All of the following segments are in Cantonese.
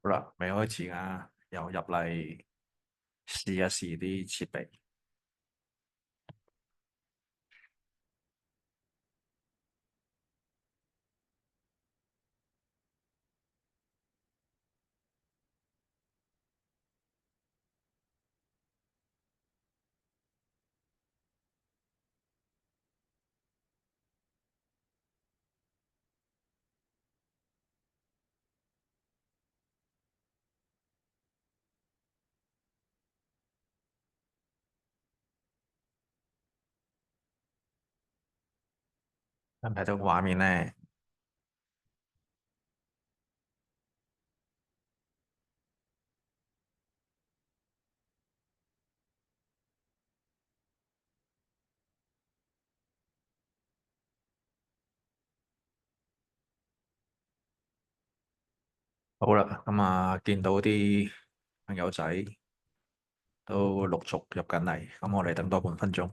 好啦，未開始啊，又入嚟試一試啲設備。睇唔睇到個畫面呢？好啦，見到啲朋友仔都陸續入緊嚟，咁我哋等多半分鐘。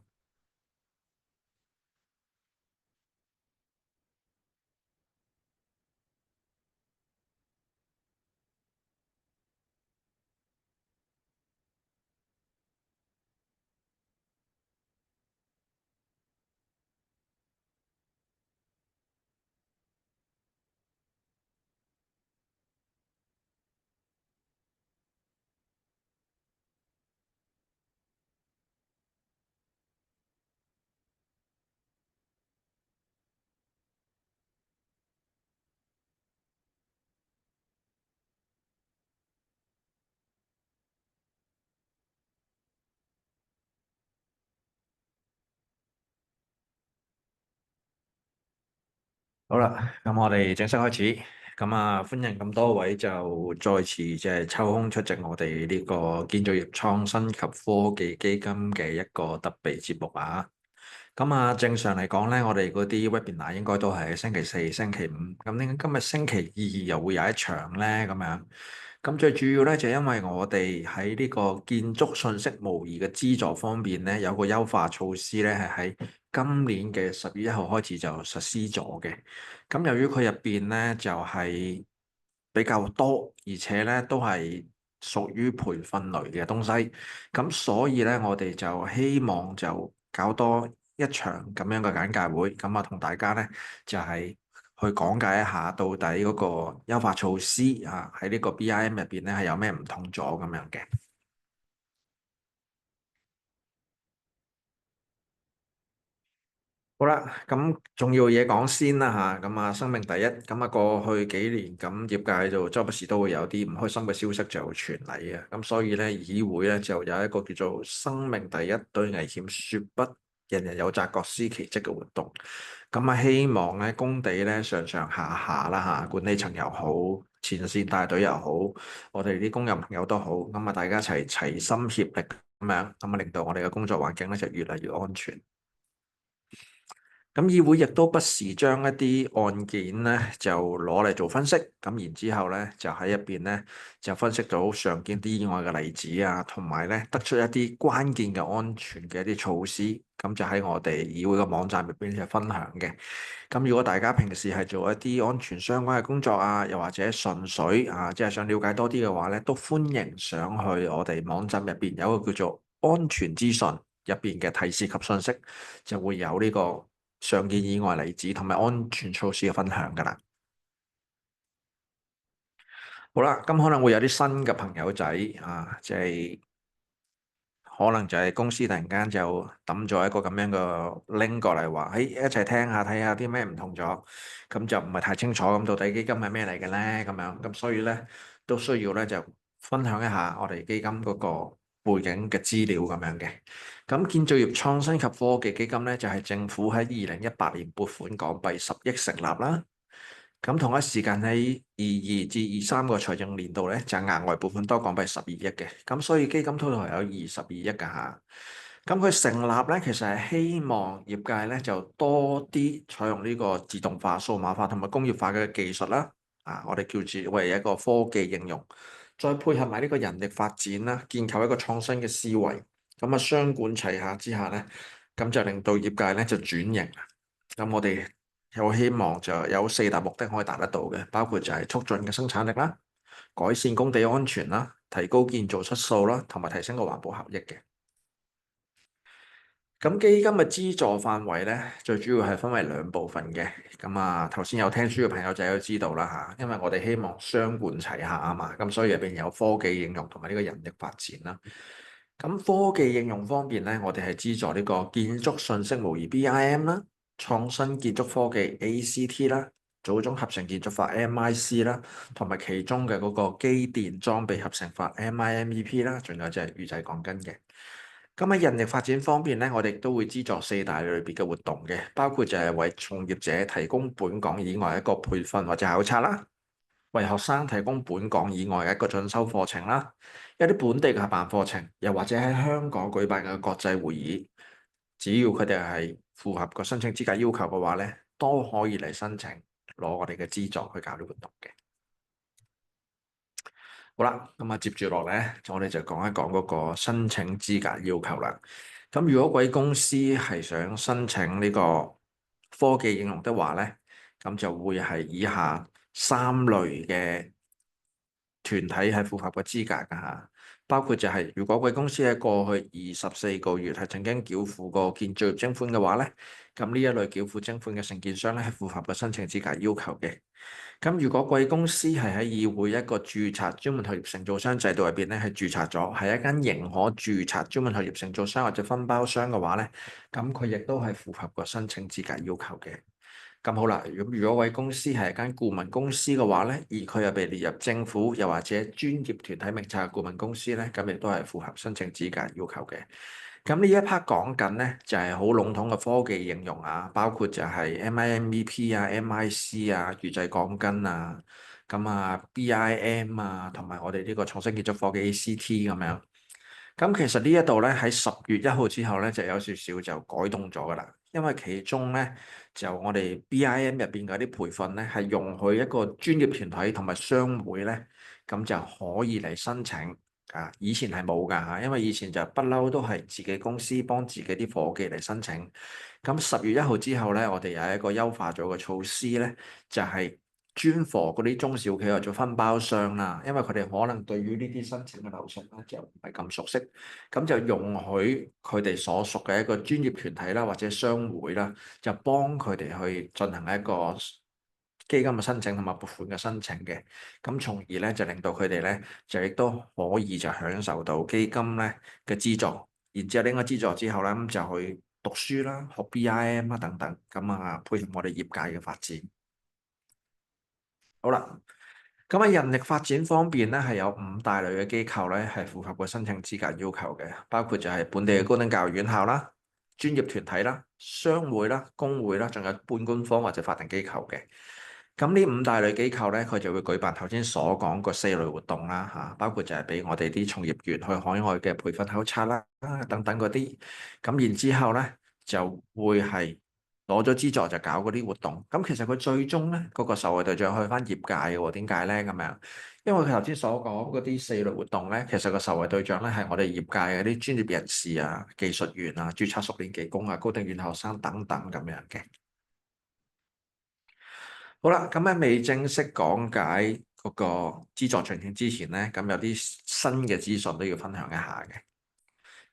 好啦，咁我哋正式開始。歡迎咁多位就再次即係抽空出席我哋呢個建造業創新及科技基金嘅一個特別節目啊。正常嚟講咧，我哋嗰啲 webinar 應該都係星期四、星期五。咁點解今日星期二又會有一場咧？咁樣，咁最主要咧就因為我哋喺呢個建築信息模擬嘅資助方面咧，有個優化措施咧，係喺今年嘅12月1號開始就實施咗嘅。咁由於佢入邊咧就係比較多，而且咧都係屬於培訓類嘅東西，咁所以咧我哋就希望就搞多一場咁樣嘅簡介會，同大家咧就係去講解一下到底嗰個優化措施啊喺呢個 BIM 入邊咧係有咩唔同咗咁樣嘅。好啦，咁重要嘢講先啦吓，生命第一，過去幾年業界就周不時都會有啲唔開心嘅消息就傳嚟嘅，咁所以咧議會咧就有一個叫做生命第一對危險說不，人人有責各司其職嘅活動，希望咧工地咧上上下下啦吓，管理層又好，前線帶隊又好，我哋啲工人朋友都好，大家一齊齊心協力令到我哋嘅工作環境咧就越嚟越安全。議會亦都不時將一啲案件咧就攞嚟做分析，然之後咧就喺入邊咧就分析到常見啲意外嘅例子啊，同埋咧得出一啲關鍵嘅安全嘅一啲措施，就喺我哋議會嘅網站入邊就分享嘅。如果大家平時係做一啲安全相關嘅工作啊，又或者純粹即係想了解多啲嘅話咧，都歡迎上去我哋網站入邊有一個叫做安全資訊入邊嘅提示及信息，就會有呢個常見意外例子同埋安全措施嘅分享㗎啦。好啦，咁可能會有啲新嘅朋友仔即係可能就係公司突然間就抌咗一個咁樣嘅 link 過嚟話，一齊聽下睇下啲咩唔同咗，咁就唔係太清楚，到底基金係咩嚟嘅咧？咁樣，咁所以咧都需要咧就分享一下我哋基金嗰個背景嘅資料咁樣嘅。建造業創新及科技基金咧就係政府喺2018年撥款港幣10億成立啦。同一時間喺22至23個財政年度咧，就額外撥款多港幣12億嘅，所以基金 total 係有22億㗎嚇。佢成立咧，其實係希望業界咧就多啲採用呢個自動化、數碼化同埋工業化嘅技術啦。我哋叫做為一個科技應用，再配合埋呢個人力發展啦，建構一個創新嘅思維。雙管齊下之下咧，就令到業界咧就轉型。我哋有希望就有4大目的可以達得到嘅，包括就係促進嘅生產力啦、改善工地安全啦，提高建造質素啦，同埋提升個環保效益嘅。咁基金嘅資助範圍咧，最主要係分為兩部分嘅。咁啊，頭先有聽書嘅朋友仔都知道啦嚇，因為我哋希望雙管齊下啊嘛，咁所以入邊有科技應用同埋呢個人力發展啦。咁科技應用方面咧，我哋係資助呢個建築信息模擬 BIM 啦、創新建築科技 ACT 啦、組裝合成建築法 MIC 啦，同埋其中嘅嗰個機電裝備合成法 MIMEP 啦，仲有就係預製鋼筋嘅。咁喺人力發展方面咧，我哋都會資助四大類別嘅活動嘅，包括就係為從業者提供本港以外一個培訓或者考察啦，為學生提供本港以外嘅一個進修課程啦，一啲本地嘅合辦課程，又或者喺香港舉辦嘅國際會議，只要佢哋係符合個申請資格要求嘅話咧，都可以嚟申請攞我哋嘅資助去搞啲活動嘅。好啦，咁啊接住落咧，我哋就講一講嗰個申請資格要求啦。咁如果貴公司係想申請呢個科技應用的話咧，咁就會係以下三類嘅團體係符合個資格㗎嚇，包括就係如果貴公司喺過去24個月係曾經繳付過建造業徵款嘅話咧，咁呢一類繳付徵款嘅承建商咧係符合個申請資格要求嘅。咁如果貴公司係喺議會一個註冊專門行業承造商制度入邊咧係註冊咗，係一間認可註冊專門行業承造商或者分包商嘅話咧，咁佢亦都係符合個申請資格要求嘅。咁好啦，如果貴公司係一間顧問公司嘅話咧，而佢又被列入政府又或者專業團體名冊嘅顧問公司咧，咁亦都係符合申請資格要求嘅。咁呢一 part 講緊咧就係好籠統嘅科技應用啊，包括就係 MIMEP 啊、MIC 啊、預製鋼筋啊、咁啊 BIM 啊，同埋我哋呢個創新建築科技 ACT 咁樣。咁其實呢一度咧喺10月1號之後咧就有少少就改動咗噶啦，因為其中咧就我哋 BIM 入邊嗰啲培訓咧係容許一個專業團體同埋商會咧咁就可以嚟申請啊，以前係冇㗎嚇，因為以前就不嬲都係自己公司幫自己啲伙計嚟申請。咁10月1號之後咧，我哋有一個優化咗嘅措施咧，就係專貨嗰啲中小企或者分包商啦，因為佢哋可能對於呢啲申請嘅流程咧就唔係咁熟悉，咁就容許佢哋所屬嘅一個專業團體啦或者商會啦，就幫佢哋去進行一個基金嘅申請同埋撥款嘅申請嘅，咁從而咧就令到佢哋咧就亦都可以就享受到基金咧嘅資助，然之後拎咗資助之後咧咁就去讀書啦、學 BIM 啊等等，咁啊配合我哋業界嘅發展。好啦，咁喺人力發展方面咧，係有5大類嘅機構咧，係符合個申請資格要求嘅，包括就係本地嘅高等教育院校啦、專業團體啦、商會啦、工會啦，仲有半官方或者法定機構嘅。咁呢5大類機構咧，佢就會舉辦頭先所講個4類活動啦，嚇，包括就係俾我哋啲從業員去海外嘅培訓考察啦，等等嗰啲。咁然之後咧，就會係攞咗資助就搞嗰啲活動。咁其實佢最終咧嗰個受惠對象去翻業界嘅喎，點解咧咁樣？因為佢頭先所講嗰啲4類活動咧，其實個受惠對象咧係我哋業界嘅啲專業人士啊、技術員啊、註冊熟練技工啊、高等院校生等等咁樣嘅。好啦，咁喺未正式講解嗰個資助情形之前咧，咁有啲新嘅資訊都要分享一下嘅。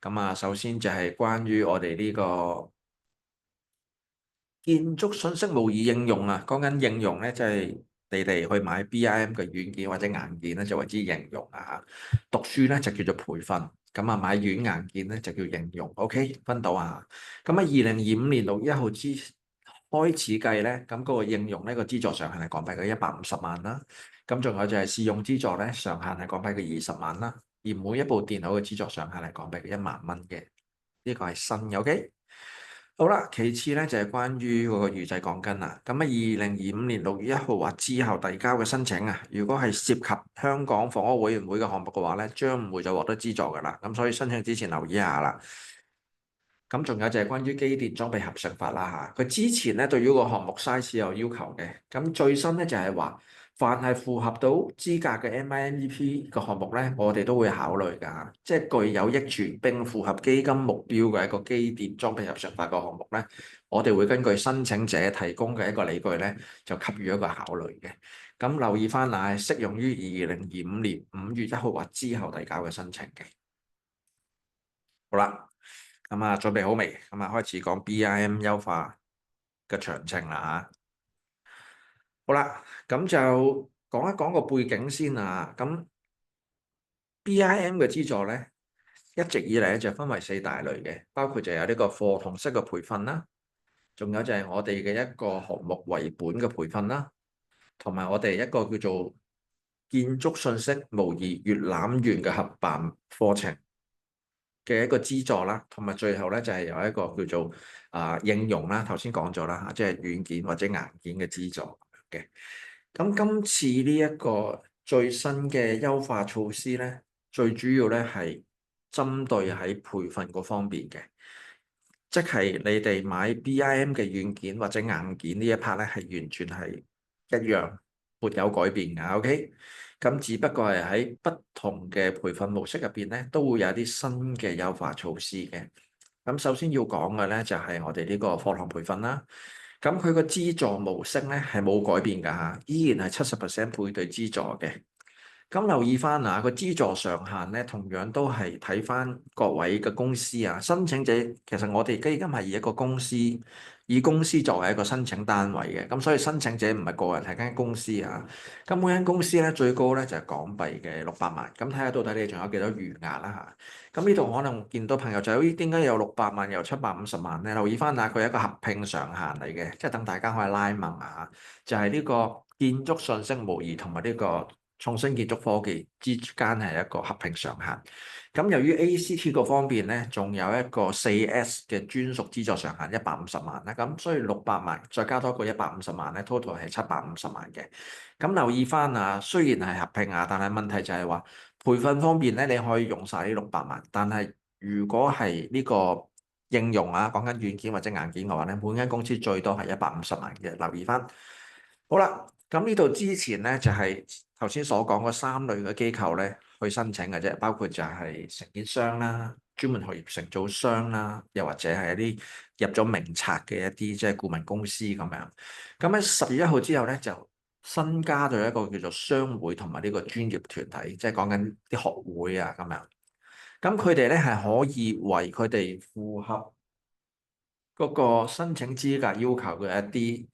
咁啊，首先就係關於我哋呢個建築信息模擬應用啊，講緊應用咧，即係你哋去買 BIM 嘅軟件或者硬件咧，就為之應用啊。讀書咧就叫做培訓，咁啊買軟硬件咧就叫應用。OK，分到啊。咁喺2025年6月1號開始計咧，咁嗰個應用呢個資助上限係港幣嘅150萬啦。咁仲有就係試用資助咧，上限係港幣嘅20萬啦。而每一部電腦嘅資助上限係港幣嘅1萬蚊嘅，呢個係新嘅。OK，好啦，其次咧就係關於嗰個預製鋼筋啦。咁喺2025年6月1號或之後遞交嘅申請啊，如果係涉及香港房屋委員會嘅項目嘅話咧，將唔會再獲得資助㗎啦。咁所以申請之前留意一下啦。咁仲有就係關於機電裝備合成法啦嚇，佢之前咧對於個項目 size 有要求嘅，咁最新咧就係話，凡係符合到資格嘅 MIMEP 個項目咧，我哋都會考慮㗎，即係具有益處並符合基金目標嘅一個機電裝備合成法個項目咧，我哋會根據申請者提供嘅一個理據咧，就給予一個考慮嘅。咁留意翻嗱，係適用於2025年5月1號或之後遞交嘅申請嘅。好啦，咁啊準備好未？咁啊開始講 BIM 優化嘅詳情啦嚇。好啦，咁就講一講個背景先啊。咁 BIM 嘅資助咧，一直以嚟咧就分為4大類嘅，包括就有呢個課堂式嘅培訓啦，仲有就係我哋嘅一個項目為本嘅培訓啦，同埋我哋一個叫做建築信息模擬閱覽員嘅合辦課程嘅一個資助啦，同埋最後咧就係有一個叫做應用啦，頭先講咗啦嚇，即係軟件或者硬件嘅資助嘅。咁今次呢一個最新嘅優化措施咧，最主要咧係針對喺培訓嗰方面嘅，即係你哋買 BIM 嘅軟件或者硬件呢一 part 咧係完全係一樣，沒有改變㗎。OK，咁只不過係喺不同嘅培訓模式入邊咧，都會有啲新嘅優化措施嘅。咁首先要講嘅咧就係我哋呢個課堂培訓啦。咁佢個資助模式咧係冇改變㗎嚇，依然係70%配對資助嘅。咁留意翻嗱，個資助上限咧，同樣都係睇翻各位嘅公司啊。申請者其實我哋基金係以一個公司，以公司作為一個申請單位嘅，咁所以申請者唔係個人，係間公司啊。咁每間公司咧最高咧就係港幣嘅600萬，咁睇下到底你仲有幾多餘額啦嚇。咁呢度可能見到朋友就咦，點解有600萬又750萬咧？留意翻下，佢係一個合併上限嚟嘅，即係等大家可以拉問啊。就係呢個建築信息模擬同埋呢個創新建築科技之間係一個合併上限。咁由於 ACT 嗰方面咧，仲有一個4S 嘅專屬資助上限150萬啦，咁所以600萬再加多個150萬咧，total 係750萬嘅。咁留意翻啊，雖然係合併啊，但係問題就係話培訓方面咧，你可以用晒呢600萬，但係如果係呢個應用啊，講緊軟件或者硬件嘅話咧，每間公司最多係150萬嘅。留意翻。好啦，咁呢度之前咧就係頭先所講嗰3類嘅機構咧去申請嘅啫，包括就係承建商啦、專門學業承造商啦，又或者係一啲入咗名冊嘅一啲即係顧問公司咁樣。咁喺10月1號之後咧就新加咗一個叫做商會同埋呢個專業團體，即係講緊啲學會啊咁樣。咁佢哋咧係可以為佢哋符合嗰個申請資格要求嘅一啲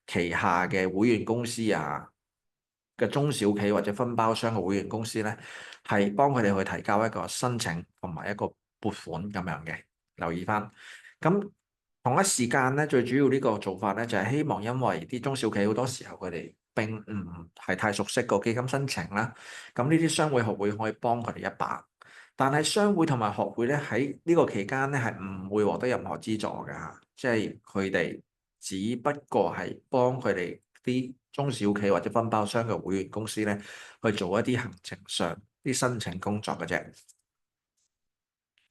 旗下嘅會員公司啊嘅中小企或者分包商嘅會員公司咧，係幫佢哋去提交一個申請同埋一個撥款咁樣嘅。留意翻。咁同一時間咧，最主要呢個做法咧就係希望，因為啲中小企好多時候佢哋並唔係太熟悉個基金申請啦，咁呢啲商會學會可以幫佢哋一把。但係商會同埋學會咧喺呢個期間咧係唔會獲得任何資助㗎嚇，即係佢哋只不過係幫佢哋啲中小企或者分包商嘅會員公司咧去做一啲行政上啲申請工作嘅啫。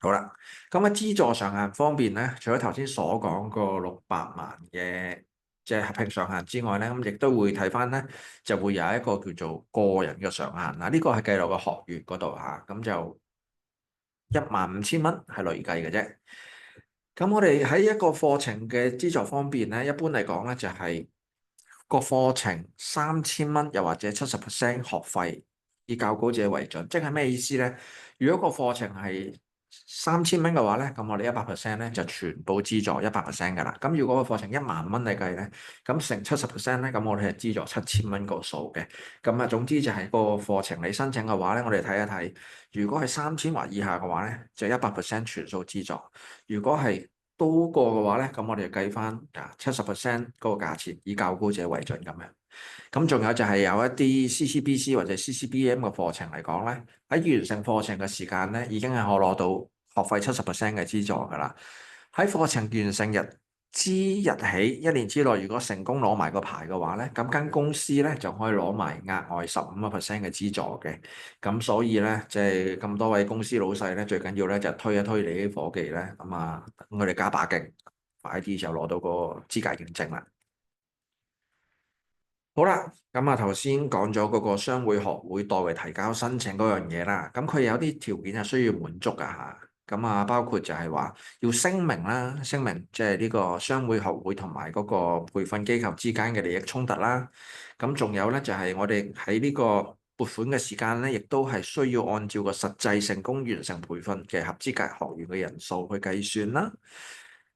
好啦，咁喺資助上限方面咧，除咗頭先所講個600萬嘅即係合併上限之外咧，咁亦都會睇翻咧，就會有一個叫做個人嘅上限嗱，呢個係計落個學月嗰度嚇，咁就15000蚊係累計嘅啫。咁我哋喺一個課程嘅資助方面咧，一般嚟講咧就係個課程3000蚊，又或者70% 學費，以較高者為準。即係咩意思咧？如果個課程係3000蚊嘅話咧，咁我哋100%咧就全部資助100%㗎啦。咁如果個課程10000蚊嚟計咧，咁乘70%咧，咁我哋係資助7000蚊個數嘅。咁啊，總之就係個課程你申請嘅話咧，我哋睇一睇，如果係3000或以下嘅話咧，就100% 全數資助；如果係多過嘅話咧，咁我哋就計翻70% 嗰個價錢，以較高者為準咁樣。咁仲有就係有一啲 CCBC 或者 CCBM 嘅課程嚟講咧，喺完成課程嘅時間咧，已經係可攞到學費70%嘅資助㗎啦。喺課程完成日之日起1年之內，如果成功攞埋個牌嘅話咧，咁間公司咧就可以攞埋額外15% 嘅資助嘅。咁所以咧，即係咁多位公司老細咧，最緊要咧就推一推你啲夥計咧，咁啊，等佢哋加把勁，快啲就攞到個資格認證啦。好啦，咁啊頭先講咗嗰個商會學會代為提交申請嗰樣嘢啦，咁佢有啲條件係需要滿足㗎嚇。咁啊，包括就係話要聲明啦，聲明即係呢個商會學會同埋嗰個培訓機構之間嘅利益衝突啦。咁仲有咧，就係我哋喺呢個撥款嘅時間咧，亦都係需要按照個實際成功完成培訓嘅合資格學員嘅人數去計算啦。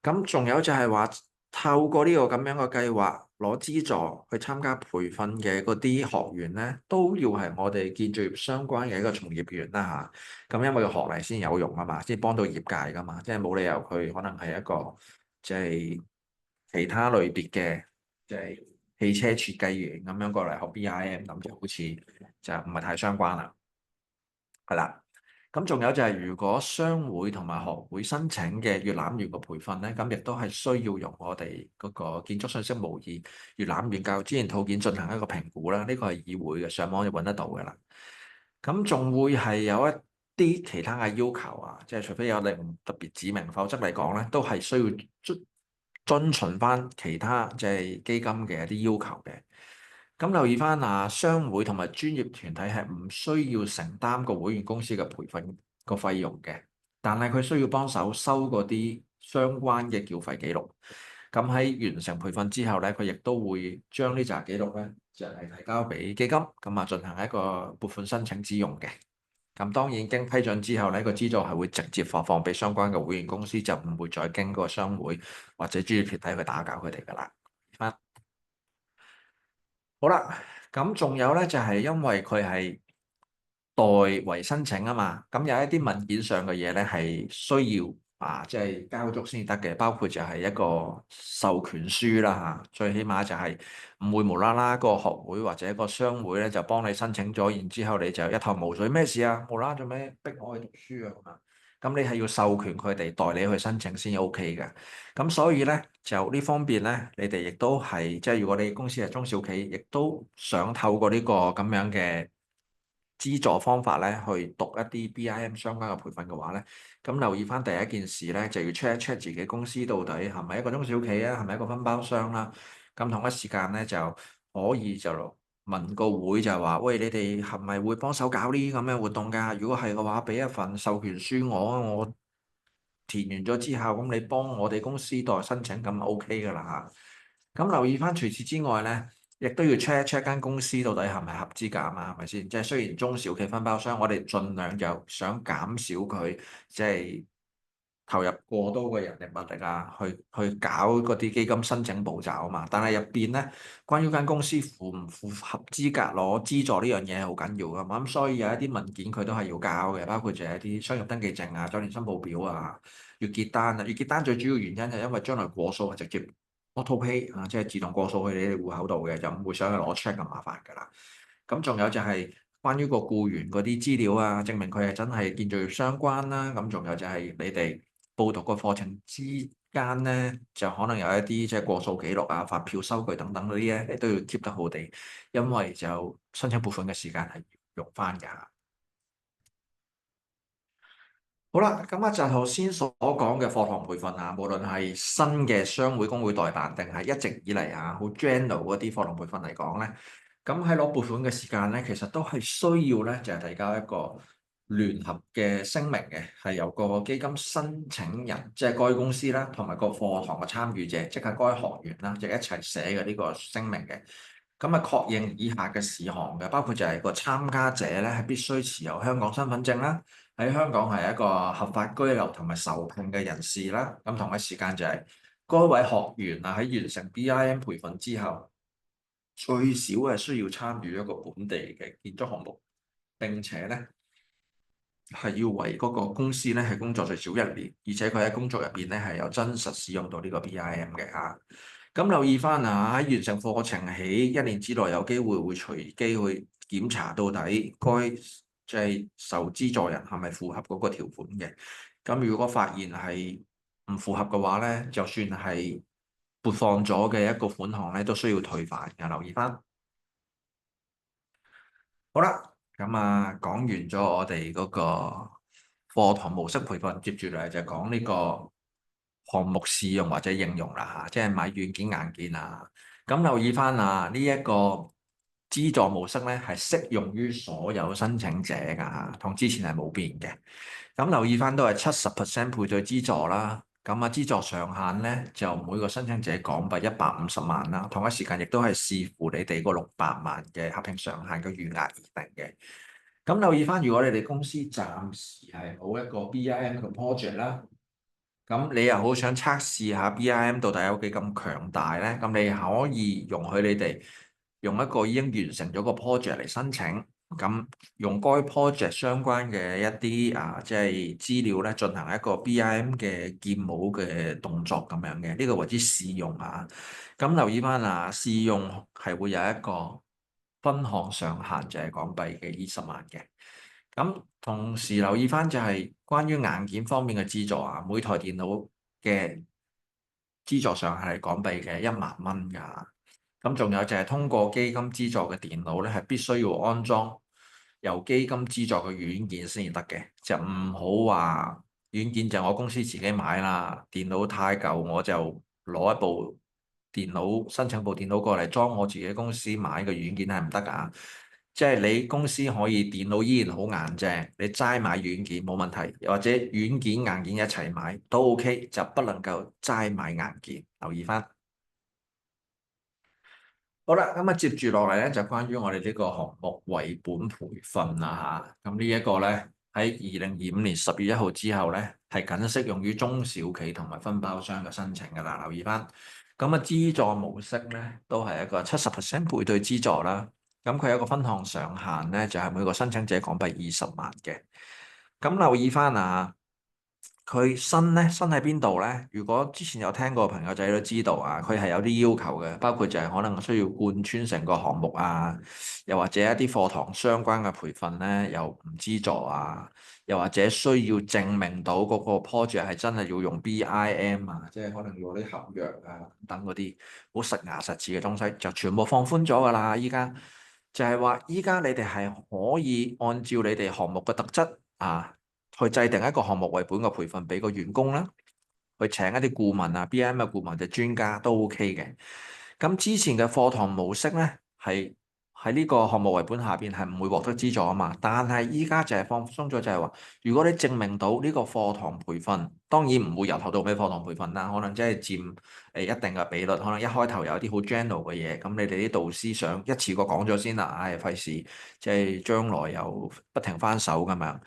咁仲有就係話，透過呢個咁樣嘅計劃攞資助去參加培訓嘅嗰啲學員咧，都要係我哋建造業相關嘅一個從業員啦嚇。咁因為個學歷先有用啊嘛，先幫到業界噶嘛，即係冇理由佢可能係一個即係其他類別嘅即係汽車設計員咁樣過嚟學 BIM，咁就好似就唔係太相關啦。係啦。咁仲有就係，如果商會同埋學會申請嘅閱覽員嘅培訓咧，咁亦都係需要用我哋嗰個建築信息模擬閱覽員教育資源套件進行一個評估啦。呢個係議會嘅，上網就揾得到嘅啦。咁仲會係有一啲其他嘅要求啊，即係除非有你唔特別指明，否則嚟講咧，都係需要遵循翻其他即係基金嘅一啲要求嘅。咁留意翻啊，商會同埋專業團體係唔需要承擔個會員公司嘅培訓個費用嘅，但係佢需要幫手收嗰啲相關嘅繳費記錄。咁喺完成培訓之後咧，佢亦都會將呢紮記錄咧就係提交俾基金，咁啊進行一個撥款申請之用嘅。咁當然經批准之後咧，個資助係會直接發放俾相關嘅會員公司，就唔會再經過商會或者專業團體去打攪佢哋噶啦。好啦，咁仲有咧，就係因為佢係代為申請啊嘛，咁有一啲文件上嘅嘢咧係需要即係交足先得嘅，包括就係一個授權書啦最起碼就係唔會無啦啦個學會或者個商會咧就幫你申請咗，然之後你就一頭霧水，咩事啊？無啦啦做咩逼我去讀書啊？咁你係要授權佢哋代你去申請先 OK 嘅。咁所以咧就呢方面咧，你哋亦都係即係如果你公司係中小企，亦都想透過呢個咁樣嘅資助方法咧，去讀一啲 BIM 相關嘅培訓嘅話咧，咁留意翻第一件事咧，就要 check 一 check 自己公司到底係咪一個中小企啊，係咪一個分包商啦。咁同一時間咧就可以就問個會就係話，喂，你哋係咪會幫手搞呢啲咁嘅活動㗎？如果係嘅話，俾一份授權書我填完咗之後，咁你幫我哋公司代申請，咁 OK 㗎啦嚇。咁留意翻，除此之外咧，亦都要 check 一 check 間公司到底係咪合資格啊嘛，係咪先？即係雖然中小企分包商，我哋盡量就想減少佢即係投入過多嘅人力物力啊，去搞嗰啲基金申請步驟啊嘛。但係入邊咧，關於間公司符唔符合資格攞資助呢樣嘢係好緊要㗎嘛。咁所以有一啲文件佢都係要交嘅，包括就係一啲商業登記證啊、週年申報表啊、月結單啊。月結單最主要原因係因為將來過數係直接 auto pay 即係自動過數去你哋戶口度嘅，就唔會想去攞 check 咁麻煩㗎啦。咁仲有就係關於個僱員嗰啲資料啊，證明佢係真係建造業相關啦。咁仲有就係你哋報讀個課程之間咧，就可能有一啲即係過數記錄啊、發票收據等等嗰啲咧，你都要 keep 得好地，因為就申請撥款嘅時間係用翻㗎。好啦，咁啊就頭先所講嘅課堂培訓啊，無論係新嘅商會工會代辦，定係一直以嚟好 general 嗰啲課堂培訓嚟講咧，咁喺攞撥款嘅時間咧，其實都係需要咧，就係提交一個聯合嘅聲明嘅，係由個基金申請人，即係該公司啦，同埋個課堂嘅參與者，即係該學員啦，就一齊寫嘅呢個聲明嘅。咁啊，確認以下嘅事項嘅，包括就係個參加者咧係必須持有香港身份證啦，喺香港係一個合法居留同埋受聘嘅人士啦。咁同一時間就係該位學員啊喺完成 BIM 培訓之後，最少係需要參與一個本地嘅建築項目，並且咧係要為嗰個公司咧係工作最少1年，而且佢喺工作入邊咧係有真實使用到呢個 BIM 嘅嚇。咁留意翻啊，喺完成課程起1年之內，有機會會隨機去檢查到底該即係受資助人係咪符合嗰個條款嘅。咁如果發現係唔符合嘅話咧，就算係撥放咗嘅一個款項咧，都需要退返嘅。留意翻。好啦，咁啊講完咗我哋嗰個課堂模式培訓，接住嚟就講呢個項目試用或者應用啦嚇，即係買軟件硬件啊。咁留意翻啊，呢一個資助模式咧係適用於所有申請者㗎嚇，同之前係冇變嘅。咁留意翻都係70%配對資助啦。咁啊，資助上限咧就每個申請者港幣150萬啦。同一時間亦都係視乎你哋個600萬嘅合併上限嘅餘額而定嘅。咁留意翻，如果你哋公司暫時係冇一個 BIM 嘅 project 啦，咁你又好想測試下 BIM 到底有幾咁強大咧？咁你可以容許你哋用一個已經完成咗個 project 嚟申請，咁用該 project 相關嘅一啲即係資料咧，進行一個 BIM 嘅建模嘅動作咁樣嘅，呢個為之試用啊。咁留意翻試用係會有一個分項上限，就係港幣嘅20萬嘅。咁同時留意翻就係關於硬件方面嘅資助啊，每台電腦嘅資助上係港幣嘅1萬蚊㗎。咁仲有就係通過基金資助嘅電腦咧，係必須要安裝由基金資助嘅軟件先至得嘅，就唔好話軟件就我公司自己買啦，電腦太舊我就攞一部電腦申請部電腦過嚟裝我自己公司買嘅軟件係唔得㗎。即係你公司可以電腦依然好硬淨，你齋買軟件冇問題，或者軟件硬件一齊買都 OK，就不能夠齋買硬件。留意翻。好啦，咁接住落嚟咧就關於我哋呢個項目為本培訓啦嚇。咁呢一個咧喺2025年10月1號之後咧係僅適用於中小企同埋分包商嘅申請㗎啦。留意翻。咁資助模式咧都係一個70%配對資助啦。咁佢有一個分項上限咧，就係每個申請者港幣20萬嘅。咁留意翻佢新咧新喺邊度咧？如果之前有聽過嘅朋友仔都知道佢係有啲要求嘅，包括就係可能需要貫穿成個項目又或者一啲課堂相關嘅培訓咧又唔資助又或者需要證明到嗰個 project 係真係要用 BIM即係可能要啲合約等嗰啲好實牙實齒嘅東西，就全部放寬咗㗎啦。依家就係話，依家你哋係可以按照你哋項目嘅特質去制定一個項目為本嘅培訓俾個員工啦，去請一啲顧問BIM 嘅顧問就專家都 OK 嘅。咁之前嘅課堂模式咧係喺呢個項目為本下邊係唔會獲得資助啊嘛，但係依家就係放鬆咗，就係話如果你證明到呢個課堂培訓，當然唔會由頭到尾課堂培訓啦，可能即係佔一定嘅比率，可能一開頭有啲好 general 嘅嘢，咁你哋啲導師想一次過講咗先啦，費事即係將來又不停翻手咁樣。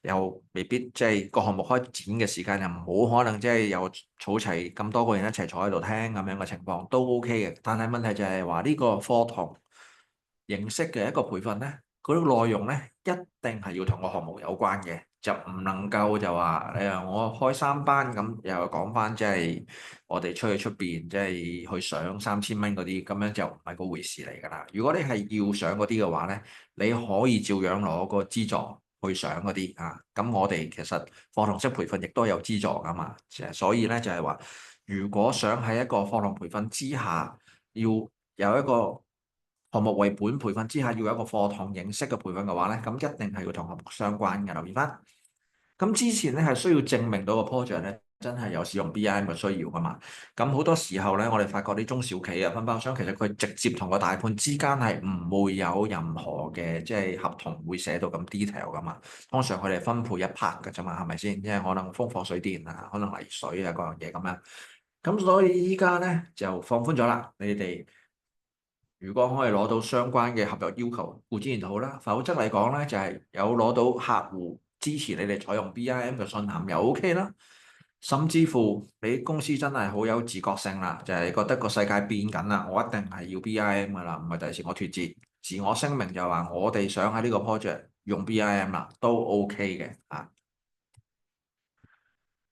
又未必即係個項目開展嘅時間又冇可能即係又儲齊咁多個人一齊坐喺度聽咁樣嘅情況都 OK 嘅，但係問題就係話呢個課堂形式嘅一個培訓咧，嗰啲內容咧一定係要同個項目有關嘅，就唔能夠就話我開3班咁又講翻即係我哋出邊即係去上3000蚊嗰啲，咁樣就唔係嗰回事嚟㗎啦。如果你係要上嗰啲嘅話咧，你可以照樣攞個資助去上嗰啲咁我哋其實課堂式培訓亦都有資助㗎嘛，所以咧就係話，如果想喺一個課堂培訓之下，要有一個項目為本培訓之下，要有一個課堂形式嘅培訓嘅話咧，咁一定係要同項目相關嘅。留意翻，咁之前咧係需要證明到個 project 咧真係有使用 BIM 嘅需要㗎嘛。咁好多時候咧，我哋發覺啲中小企分包商其實佢直接同個大判之間係唔會有任何嘅即係合同會寫到咁 detail 㗎嘛。通常佢哋分配一 part 㗎啫嘛，係咪先？即係可能風火水電可能泥水各樣嘢咁樣。咁所以依家咧就放寬咗啦，你哋如果可以攞到相關嘅合約要求，固然好啦。否則嚟講咧，就係有攞到客戶支持你哋採用 BIM 嘅信函又 OK 啦。甚至乎你公司真係好有自覺性啦，就係覺得個世界變緊啦，我一定係要 BIM 噶啦，唔係第時我脫節，自我聲明就話我哋想喺呢個 project 用 BIM 啦，都 OK 嘅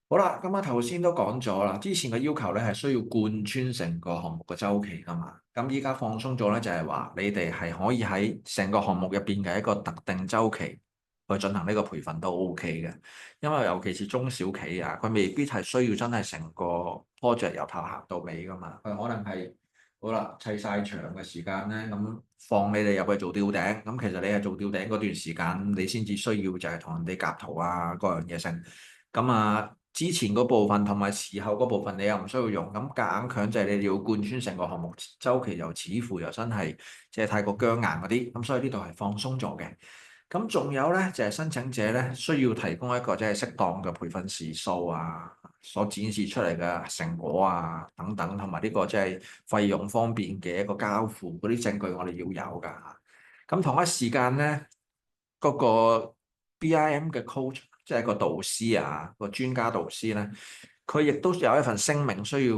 好啦，咁頭先都講咗啦，之前嘅要求咧係需要貫穿成個項目嘅周期噶嘛，咁依家放鬆咗咧就係話你哋係可以喺成個項目入邊嘅一個特定周期去進行呢個培訓都 OK 嘅，因為尤其是中小企佢未必係需要真係成個 project 由頭行到尾噶嘛，佢可能係好啦砌晒牆嘅時間咧，咁放你哋入去做吊頂，咁其實你係做吊頂嗰段時間，你先至需要就係同人哋夾圖各樣嘢成咁之前嗰部分同埋時候嗰部分你又唔需要用，咁夾硬強制你哋要貫穿成個項目週期，又似乎又真係即係太過僵硬嗰啲，咁所以呢度係放鬆咗嘅。咁仲有咧就係申請者咧需要提供一個即係適當嘅培訓時數啊，所展示出嚟嘅成果啊等等，同埋呢個即係費用方面嘅一個交付嗰啲證據，我哋要有㗎。咁同一時間咧，嗰個 BIM 嘅 coach，即係個導師啊，個專家導師咧，佢亦都有一份聲明需要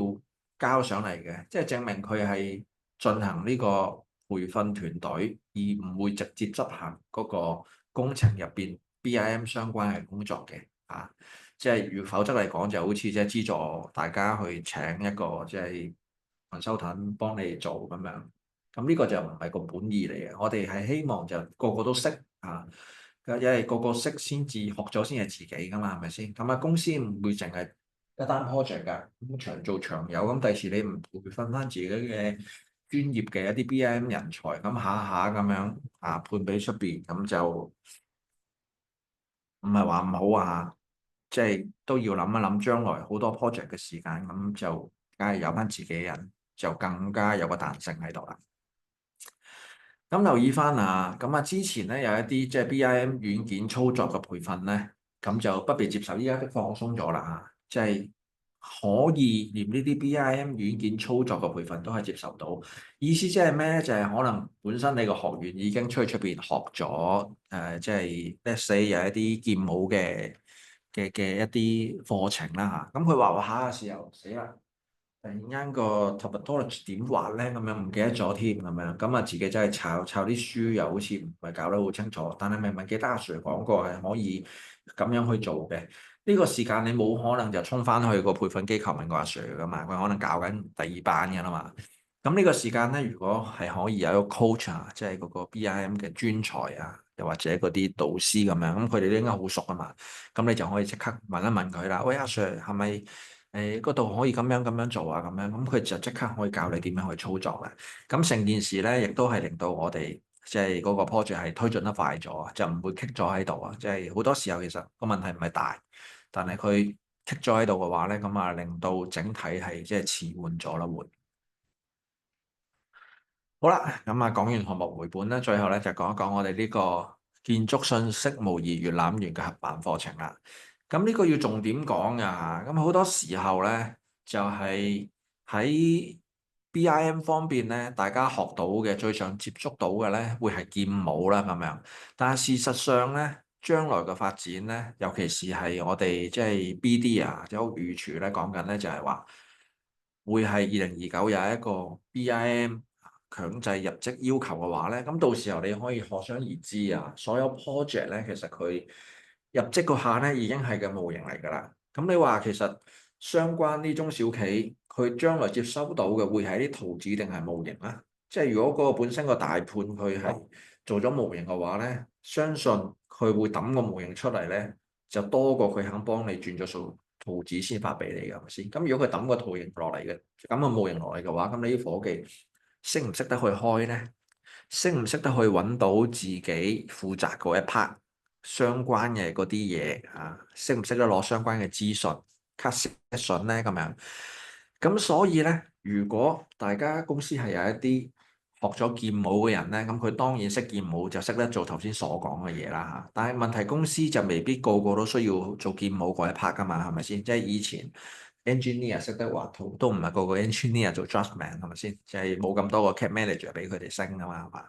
交上嚟嘅，即係證明佢係進行呢個培訓團隊，而唔會直接執行嗰個工程入邊 BIM 相關嘅工作嘅啊。即係如否則嚟講，就好似即係資助大家去請一個即係雲修騰幫你做咁樣。咁呢個就唔係個本意嚟嘅，我哋係希望就個個都識啊，因為個個識先至學咗先係自己噶嘛，係咪先？咁啊，公司唔會淨係一單 project 㗎，咁長做長有，咁第時你唔培訓翻自己嘅專業嘅一啲 BIM 人才，咁下下咁樣啊判俾出邊，咁就唔係話唔好啊，即係都要諗一諗將來好多 project 嘅時間，咁就梗係有翻自己人，就更加有個彈性喺度啦。咁留意翻啊，咁啊之前咧有一啲即係 BIM 軟件操作嘅培訓咧，咁就不被接受，依家都放鬆咗啦嚇，即係可以連呢啲 BIM 軟件操作嘅培訓都係接受到。意思即係咩咧？就係可能本身你個學員已經出去出邊學咗即係 let's say 有一啲建模嘅一啲課程啦嚇，咁佢話下嘅時候死啦！突然間個 topology 點畫咧，咁樣唔記得咗添，咁樣咁啊自己真係抄啲書，又好似唔係搞得好清楚。但係明明記得阿 Sir 講過係可以咁樣去做嘅。呢個時間你冇可能就衝翻去個培訓機構問個阿 Sir 噶嘛，佢可能搞緊第二班㗎啦嘛。咁呢個時間咧，如果係可以有一個 coach 啊，即係嗰個 BIM 嘅專才啊，又或者嗰啲導師咁樣，咁佢哋都應該好熟啊嘛。咁你就可以即刻問一問佢啦。喂，阿 Sir 係咪？嗰度可以咁樣做啊，咁樣咁佢就即刻可以教你點樣去操作啦。咁成件事咧，亦都係令到我哋即係嗰個 project 係推進得快咗，就唔會棘咗喺度啊。即係好多時候其實個問題唔係大，但係佢棘咗喺度嘅話咧，咁啊令到整體係即係遲緩咗啦，會。好啦，咁啊講完項目回本咧，最後咧就講一講我哋呢個建築信息模擬閱覽員嘅合辦課程啦。咁呢個要重點講㗎嚇，咁好多時候咧就係喺 BIM 方面咧，大家學到嘅最常接觸到嘅咧，會係建模啦咁樣。但係事實上咧，將來嘅發展咧，尤其是係我哋即係 BD 啊，即係屋宇署咧講緊咧，就係話會係2029有一個 BIM 強制入職要求嘅話咧，咁到時候你可以可想而知啊，所有 project 咧其實佢入職嗰下咧已經係個模型嚟㗎啦。咁你話其實相關呢中小企佢將來接收到嘅會係啲圖紙定係模型啊？即係如果嗰個本身個大判佢係做咗模型嘅話咧，相信佢會抌個模型出嚟咧，就多過佢肯幫你轉咗數圖紙先發俾你㗎，係咪先？咁如果佢抌個圖形落嚟嘅，咁個模型落嚟嘅話，咁你啲伙計識唔識得去開咧？識唔識得去揾到自己負責嗰一 part 相關嘅嗰啲嘢啊？識唔識得攞相關嘅資訊 cut section 咧？咁樣，咁所以咧，如果大家公司係有一啲學咗建模嘅人咧，咁佢當然識建模就識得做頭先所講嘅嘢啦嚇。但係問題公司就未必個個都需要做建模嗰一 part 噶嘛，係咪先？即係以前 engineer 識得畫圖都唔係個個 engineer 做 draftsman 係咪先？就係冇咁多個 CAD manager 俾佢哋升啊嘛，係嘛？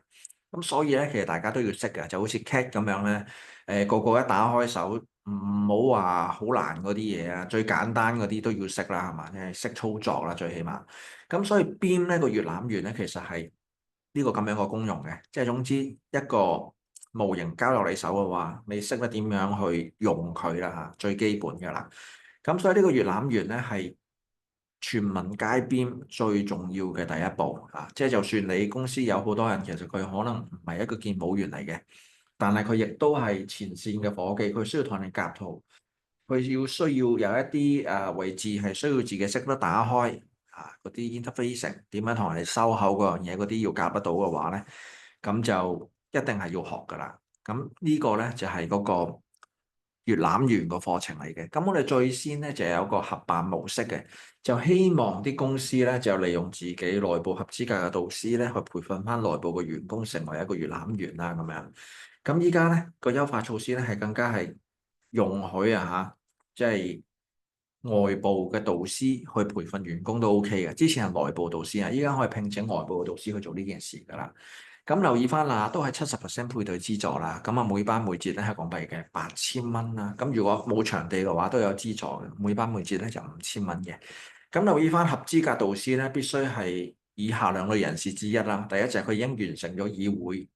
咁所以咧，其實大家都要識嘅，就好似 CAD 咁樣咧，個個一打開手，唔好話好難嗰啲嘢啊，最簡單嗰啲都要識啦，係嘛？即係識操作啦，最起碼。咁所以 BIM 呢個閱覽員咧，其實係呢個咁樣個功用嘅，即係總之一個模型交落你手嘅話，你識得點樣去用佢啦嚇，最基本嘅啦。咁所以呢個閱覽員咧係全民皆 BIM 最重要嘅第一步啊！即係就算你公司有好多人，其實佢可能唔係一個建模員嚟嘅，但係佢亦都係前線嘅伙計，佢需要同人夾圖，佢需要有一啲位置係需要自己識得打開啊，嗰啲 interfacing 點樣同人哋收口嗰樣嘢，嗰啲要夾得到嘅話咧，咁就一定係要學㗎啦。咁呢個咧就係嗰個閱覽員個課程嚟嘅。咁我哋最先咧就有個合辦模式嘅，就希望啲公司咧就利用自己內部合資格嘅導師咧去培訓翻內部嘅員工成為一個閱覽員啦咁樣。咁依家咧個優化措施咧係更加係容許啊嚇，即係外部嘅導師去培訓員工都 OK 嘅。之前係內部導師啊，依家可以聘請外部嘅導師去做呢件事㗎啦。咁留意翻啦，都係70%配對資助啦。咁啊，每班每節咧係港幣嘅8000蚊啦。咁如果冇場地嘅話，都有資助嘅。每班每節咧就5000蚊嘅。咁留意翻合資格導師咧，必須係以下兩類人士之一啦。第一就係佢已經完成咗議會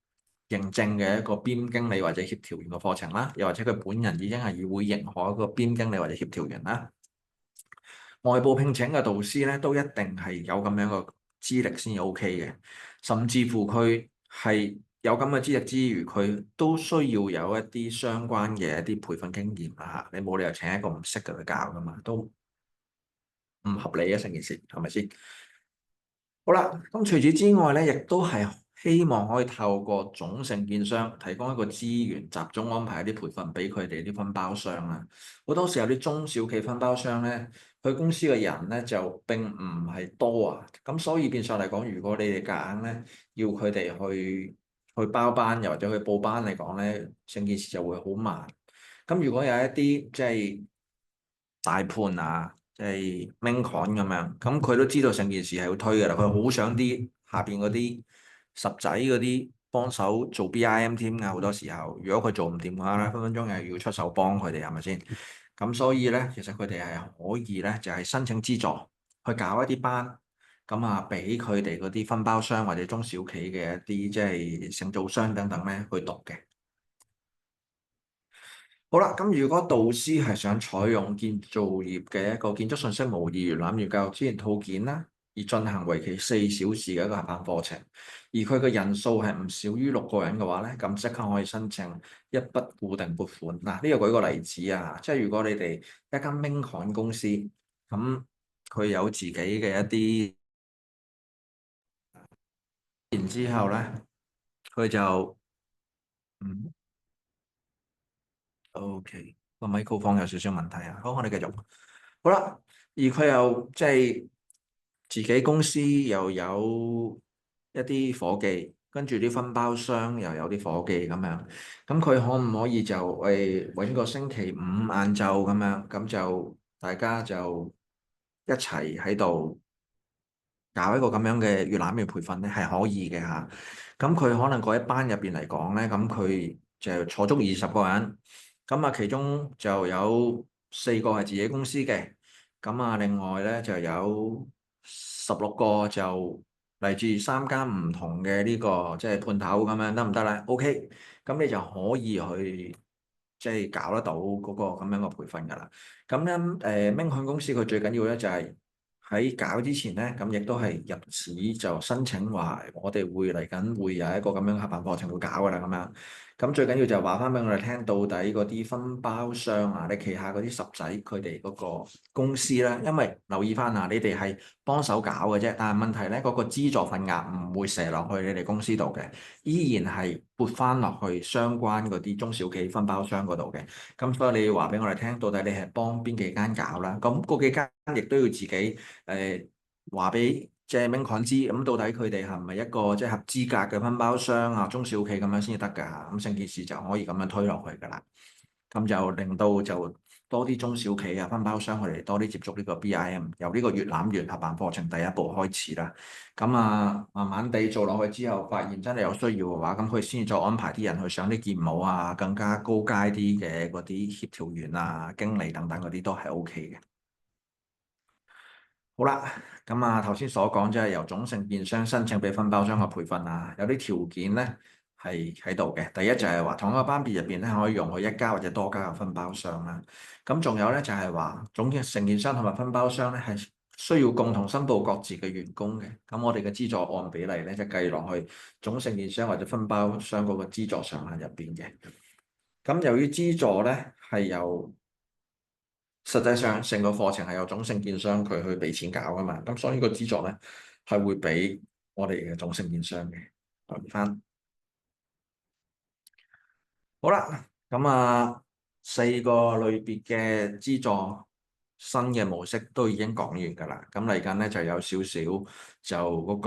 認證嘅一個 BIM 經理或者協調員嘅課程啦，又或者佢本人已經係議會認可一個 BIM 經理或者協調員啦。外部聘請嘅導師咧，都一定係有咁樣嘅資歷先至 OK 嘅，甚至乎佢係有咁嘅資歷之餘，佢都需要有一啲相關嘅一啲培訓經驗啦嚇。你冇理由請一個唔識嘅去教噶嘛，都唔合理啊成件事，係咪先？好啦，咁除此之外咧，亦都係希望可以透過總承建商提供一個資源，集中安排一啲培訓俾佢哋啲分包商啦。好多時候啲中小企分包商咧，佢公司嘅人咧就並唔係多啊，咁所以變相嚟講，如果你哋夾硬咧要佢哋去包班，又或者去報班嚟講咧，成件事就會好慢。咁如果有一啲即係大判啊，即係 main con 咁樣，咁佢都知道成件事係要推嘅啦，佢好想啲下邊嗰啲十仔嗰啲幫手做 BIM 添㗎，好多時候，如果佢做唔掂嘅話咧，分分鐘又要出手幫佢哋，係咪先？咁所以咧，其實佢哋係可以咧，就係申請資助去搞一啲班，咁啊，俾佢哋嗰啲分包商或者中小企嘅一啲即係承造商等等咧去讀嘅。好啦，咁如果導師係想採用建造業嘅一個建築信息模擬閱覽與教育資源套件啦，而進行為期4小時嘅一個合辦課程，而佢嘅人數係唔少於6個人嘅話咧，咁即刻可以申請一筆固定撥款。嗱，呢個舉個例子啊，即係如果你哋一間 Maincon 公司，咁佢有自己嘅一啲，然之後咧，佢就嗯。O.K. 個 microphone 有少少問題啊，好，我哋繼續。好啦，而佢又即係自己公司又有一啲伙計，跟住啲分包商又有啲伙計咁樣，咁佢可唔可以就揾個星期五晏晝咁樣，咁就大家就一齊喺度搞一個咁樣嘅閱覽嘅培訓咧，係可以嘅嚇。咁佢可能嗰一班入邊嚟講咧，咁佢就坐足20個人。咁啊，其中就有4個係自己公司嘅，咁啊，另外咧就有16個就嚟自3間唔同嘅呢個即係判頭咁樣，得唔得咧？OK，咁你就可以去即係搞得到嗰個咁樣嘅培訓㗎啦。咁咧明翰公司佢最緊要咧就係喺搞之前咧，咁亦都係入紙就申請話，我哋會嚟緊會有一個咁樣合辦課程會搞㗎啦，咁樣。咁最緊要就係話翻俾我哋聽，到底嗰啲分包商啊，你旗下嗰啲十仔佢哋嗰個公司咧，因為留意翻啊，你哋係幫手搞嘅啫，但係問題咧，嗰個資助份額唔會射落去你哋公司度嘅，依然係撥翻落去相關嗰啲中小企分包商嗰度嘅。咁所以你要話俾我哋聽，到底你係幫邊幾間搞啦？咁嗰幾間亦都要自己話俾即係 Maincon 知，咁到底佢哋係咪一個即係合資格嘅分包商啊？中小企咁樣先至得㗎，咁成件事就可以咁樣推落去㗎啦。咁就令到就多啲中小企啊、分包商佢哋多啲接觸呢個 BIM，由呢個閱覽員合辦課程第一步開始啦。咁啊，慢慢地做落去之後，發現真係有需要嘅話，咁佢先至再安排啲人去上啲建模啊，更加高階啲嘅嗰啲協調員啊、經理等等嗰啲都係 OK 嘅。好啦，咁啊頭先所講即係由總承建商申請俾分包商嘅培訓啊，有啲條件咧係喺度嘅。第一就係話同一個班別入邊咧可以容許一家或者多家嘅分包商啦。咁仲有咧就係話總承建商同埋分包商咧係需要共同申報各自嘅員工嘅。咁我哋嘅資助按比例咧就計落去總承建商或者分包商嗰個資助上限入邊嘅。咁由於資助咧係由實際上成個課程係由總承建商佢去俾錢搞噶嘛，咁所以個資助咧係會俾我哋嘅總承建商嘅。留意翻，好啦，咁啊。4個類別嘅資助新嘅模式都已經講完㗎啦。咁嚟緊咧就有少少就嗰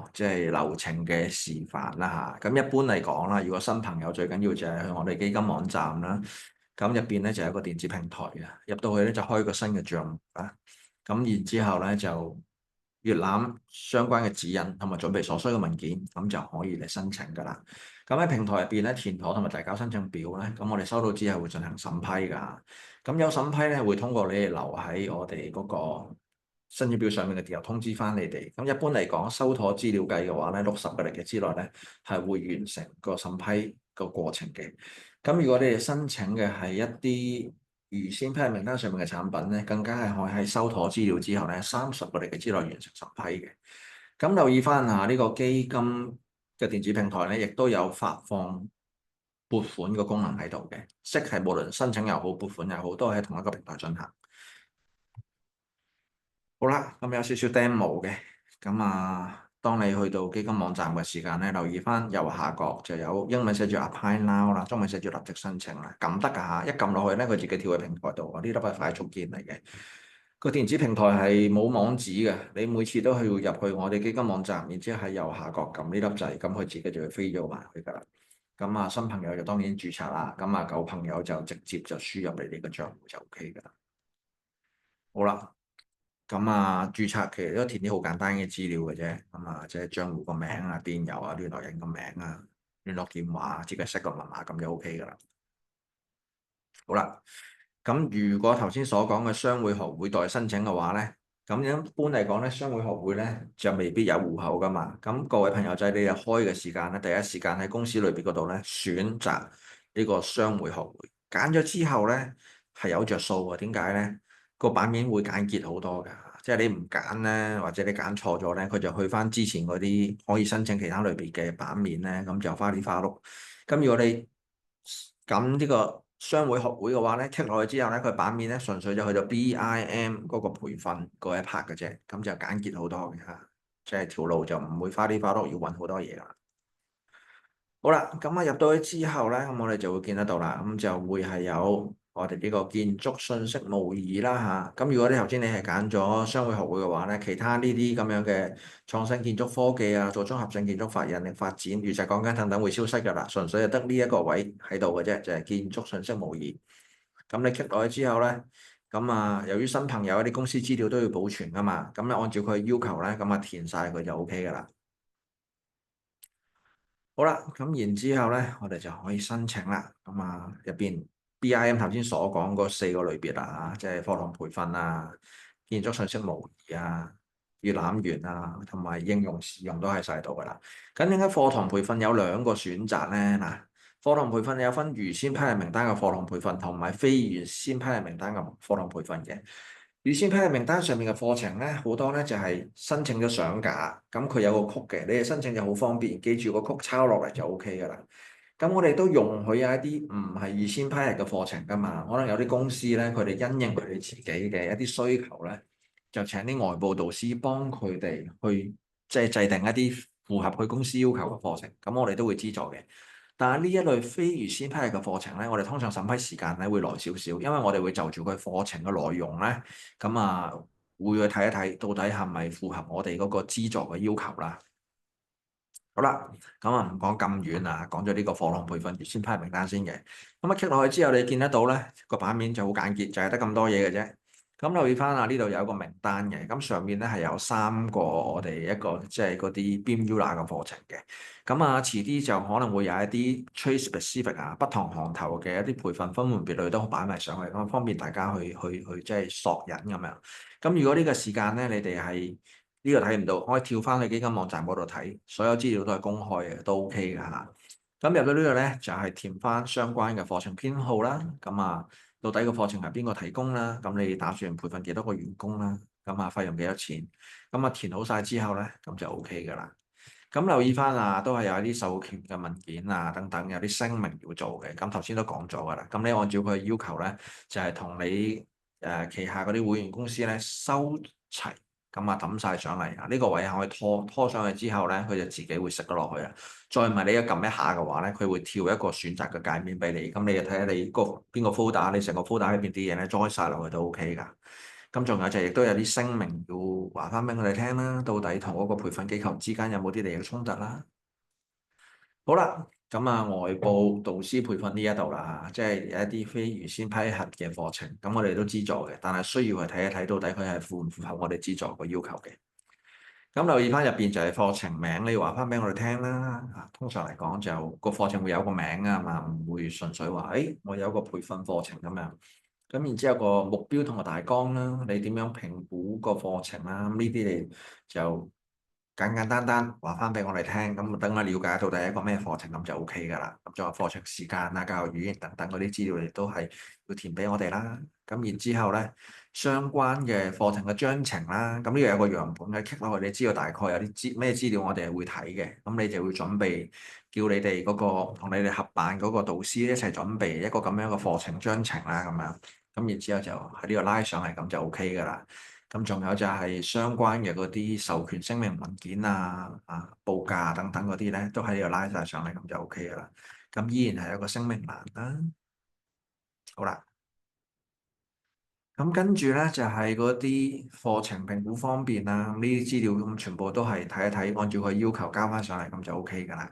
個即係流程嘅示範啦嚇。咁一般嚟講啦，如果新朋友最緊要就係去我哋基金網站啦。咁入邊咧就有一個電子平台嘅，入到去咧就開個新嘅帳戶啦。咁然之後咧就閲覽相關嘅指引同埋準備所需嘅文件，咁就可以嚟申請㗎啦。咁喺平台入邊咧填妥同埋遞交申請表咧，咁我哋收到之後會進行審批㗎。咁有審批咧會通過你哋留喺我哋嗰個申請表上面嘅時候通知翻你哋。咁一般嚟講收妥資料計嘅話咧，60個日嘅之內咧係會完成個審批個過程嘅。咁如果你哋申請嘅係一啲預先批入名單上面嘅產品咧，更加係可以喺收妥資料之後咧，30個日嘅之內完成審批嘅。咁留意翻下呢個基金嘅電子平台咧，亦都有發放撥款嘅功能喺度嘅，即係無論申請又好，撥款又好，都係喺同一個平台進行。好啦，咁有少少 demo 嘅，咁當你去到基金網站嘅時間咧，留意翻右下角就有英文寫住 Apply Now 啦，中文寫住立即申請啦，撳得㗎嚇，一撳落去咧，佢自己跳喺平台度，呢粒係快速鍵嚟嘅。個電子平台係冇網址嘅，你每次都係要入去我哋基金網站，然之後喺右下角撳呢粒掣，咁佢自己就會飛咗埋去㗎啦。咁新朋友就當然註冊啦，咁舊朋友就直接就輸入你哋個帳戶就 OK 㗎啦。好啦。咁註冊其實都填啲好簡單嘅資料嘅啫，即係帳戶個名電郵聯絡人個名聯絡電話，自己識個密碼咁就 OK 噶啦。好啦，咁如果頭先所講嘅商會學會代申請嘅話咧，咁一般嚟講咧，商會學會咧就未必有戶口噶嘛。咁各位朋友仔，你哋開嘅時間咧，第一時間喺公司裏邊嗰度咧選擇呢個商會學會，揀咗之後咧係有着數嘅。點解咧？個版面會簡潔好多㗎。即係你唔揀咧，或者你揀錯咗咧，佢就去翻之前嗰啲可以申請其他類別嘅版面咧，咁就花里花碌。咁如果你咁呢個商會學會嘅話咧，click落去之後咧，佢版面咧純粹就去到 BIM 嗰個培訓嗰一 part 嘅啫，咁就簡潔好多嘅嚇，即係條路就唔會花里花碌要揾好多嘢啦。好啦，咁入到去之後咧，咁我哋就會見得到啦，咁就會係有我哋呢個建築信息模擬啦嚇。咁如果你頭先你係揀咗商會學會嘅話咧，其他呢啲咁樣嘅創新建築科技做綜合性建築法人力發展、預製鋼筋等等會消失㗎啦，純粹係得呢一個位喺度嘅啫，就係建築信息模擬。咁你 click 落去之後咧，咁由於新朋友一啲公司資料都要保存㗎嘛，咁你按照佢要求咧，咁填晒佢就 OK 㗎啦。好啦，咁然之後咧，我哋就可以申請啦。咁入邊 BIM 頭先所講嗰4個類別啦，即係課堂培訓建築信息模擬閱覽員同埋應用使用都喺晒度噶啦。咁點解課堂培訓有2個選擇咧？嗱，課堂培訓有分預先批入名單嘅課堂培訓同埋非預先批入名單嘅課堂培訓嘅。預先批入名單上面嘅課程咧，好多咧就係申請咗上架，咁佢有個曲嘅，你哋申請就好方便，記住個曲抄落嚟就 OK 噶啦。咁我哋都容許有一啲唔係預先批入嘅課程噶嘛，可能有啲公司咧，佢哋因應佢哋自己嘅一啲需求咧，就請啲外部導師幫佢哋去即係制定一啲符合佢公司要求嘅課程，咁我哋都會資助嘅。但係呢一類非預先批入嘅課程咧，我哋通常審批時間咧會耐少少，因為我哋會就住佢課程嘅內容咧，咁會去睇一睇到底係咪符合我哋嗰個資助嘅要求啦。好啦，咁唔講咁遠啦，講咗呢個課堂培訓預先批入名單先嘅。咁click落去之後，你見得到咧個版面就好簡潔，就係得咁多嘢嘅啫。咁留意翻呢度有一個名單嘅，咁上面咧係有3個我哋一個即係嗰啲 BIM ULA 嘅課程嘅。咁遲啲就可能會有一啲 trade specific 不同行頭嘅一啲培訓分門別類都擺埋上去，咁方便大家去即係索引咁樣。咁如果呢個時間咧，你哋係呢個睇唔到，可以跳翻去基金網站嗰度睇，所有資料都係公開嘅，都 OK 㗎嚇。咁入到呢度咧，就係填翻相關嘅課程編號啦。咁到底個課程係邊個提供啦？咁你打算培訓幾多個員工啦？咁費用幾多錢？咁填好晒之後咧，咁就 OK 㗎啦。咁留意翻都係有一啲授權嘅文件等等，有啲聲明要做嘅。咁頭先都講咗㗎啦。咁你按照佢嘅要求咧，就係同你旗下嗰啲會員公司咧收齊咁啊抌晒上嚟啊！呢個位可以拖上去之後咧，佢就自己會食得落去啊。再唔係你一撳一下嘅話咧，佢會跳一個選擇嘅界面俾你，咁你就睇下你邊個 folder，你成個 folder 裏邊啲嘢咧裝晒落去都 OK 㗎。咁仲有就亦都有啲聲明要話翻俾我哋聽啦，到底同嗰個培訓機構之間有冇啲利益衝突啦？好啦，咁啊外部導師培訓呢一度啦，即係有一啲非預先批核嘅課程，咁我哋都資助嘅，但係需要去睇一睇到底佢係符唔符合我哋資助個要求嘅。咁留意翻入邊就係課程名，你要話翻俾我哋聽啦。通常嚟講就個課程會有個名啊嘛，唔會純粹話，我有個培訓課程咁樣。咁然之後個目標同個大綱啦，你點樣評估個課程啦？咁呢啲你就簡簡單單話翻俾我哋聽，咁等我了解到底係一個咩課程咁就 OK 㗎啦。咁仲有課程時間啊、教育語言等等嗰啲資料，你都係要填俾我哋啦。咁然之後咧，相關嘅課程嘅章程啦，咁呢度有個樣本嘅 click 落去，你知道大概有啲咩資料我哋係會睇嘅。咁你就會準備叫你哋嗰個同你哋合辦嗰個導師一齊準備一個咁樣嘅課程章程啦，咁樣。咁然之後就喺呢度拉上嚟，咁就 OK 㗎啦。咁仲有就係相關嘅嗰啲授權聲明文件啊、報價等等嗰啲咧，都喺呢度拉晒上嚟，咁就 OK 㗎啦。咁依然係有個聲明欄啦。好啦，咁跟住咧就係嗰啲課程評估方面啦，呢啲資料咁全部都係睇一睇，按照佢要求交翻上嚟，咁就 OK 㗎啦。